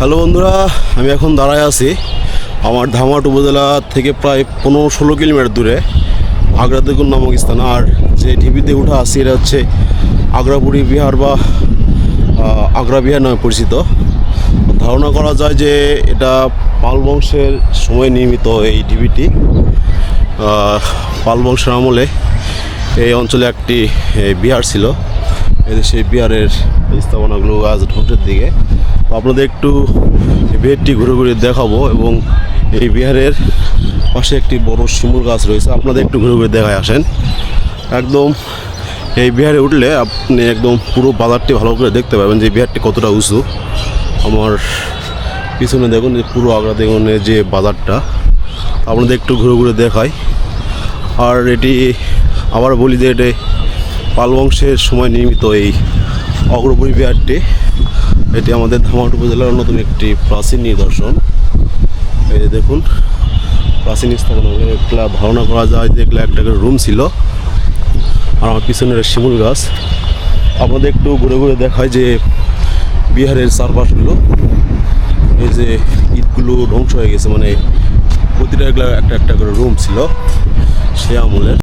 Hello বন্ধুরা, আমি এখন দাঁড়ায় আছি আমার ধামাট উপজেলা থেকে প্রায় 15-16 কিলোমিটার দূরে আগ্রাদেগুন নামক স্থান। আর যে ঢিবিতে উঠা আছি এটা হচ্ছে আগ্রাপুরী বিহার বা আগ্রা বিহার নামে পরিচিত। ধারণা করা যায় যে এটা পাল বংশের সময় নির্মিত এই ঢিবিটি। পাল বংশের আমলে এই অঞ্চলে একটি বিহার ছিল। সেই বিহারের স্থাপনাগুলো আজ ধ্বংসের দিকে। তো আপনাদের একটু বিহারটি ঘুরে ঘুরে দেখাবো এবং এই বিহারের পাশে একটি বড় শিমুল গাছ রয়েছে, আপনাদের একটু ঘুরে ঘুরে দেখায় আসেন। একদম এই বিহারে উঠলে আপনি একদম পুরো বাজারটি ভালো করে দেখতে পাবেন যে বিহারটি কতটা উঁচু। আমার পিছনে দেখুন যে পুরো আগ্রাদেগুনের যে বাজারটা, আপনাদের একটু ঘুরে ঘুরে দেখায়। আর এটি আবার বলি যে এটি পাল বংশের সময় নির্মিত এই অগ্রপুরী বিহারটি। এটি আমাদের ধামাট উপজেলার অন্যতম একটি প্রাচীন নিদর্শন। এই যে দেখুন প্রাচীন স্থাপনা, এগুলা ধারণা করা যায় যে এগুলো একটা রুম ছিল। আর আমার পিছনের শিমুল গাছ, আপনাদের একটু ঘুরে ঘুরে দেখায় যে বিহারের চারপাশগুলো। এই যে ইটগুলো ধ্বংস হয়ে গেছে, মানে প্রতিটা এগুলা একটা একটা করে রুম ছিল সে আমলের।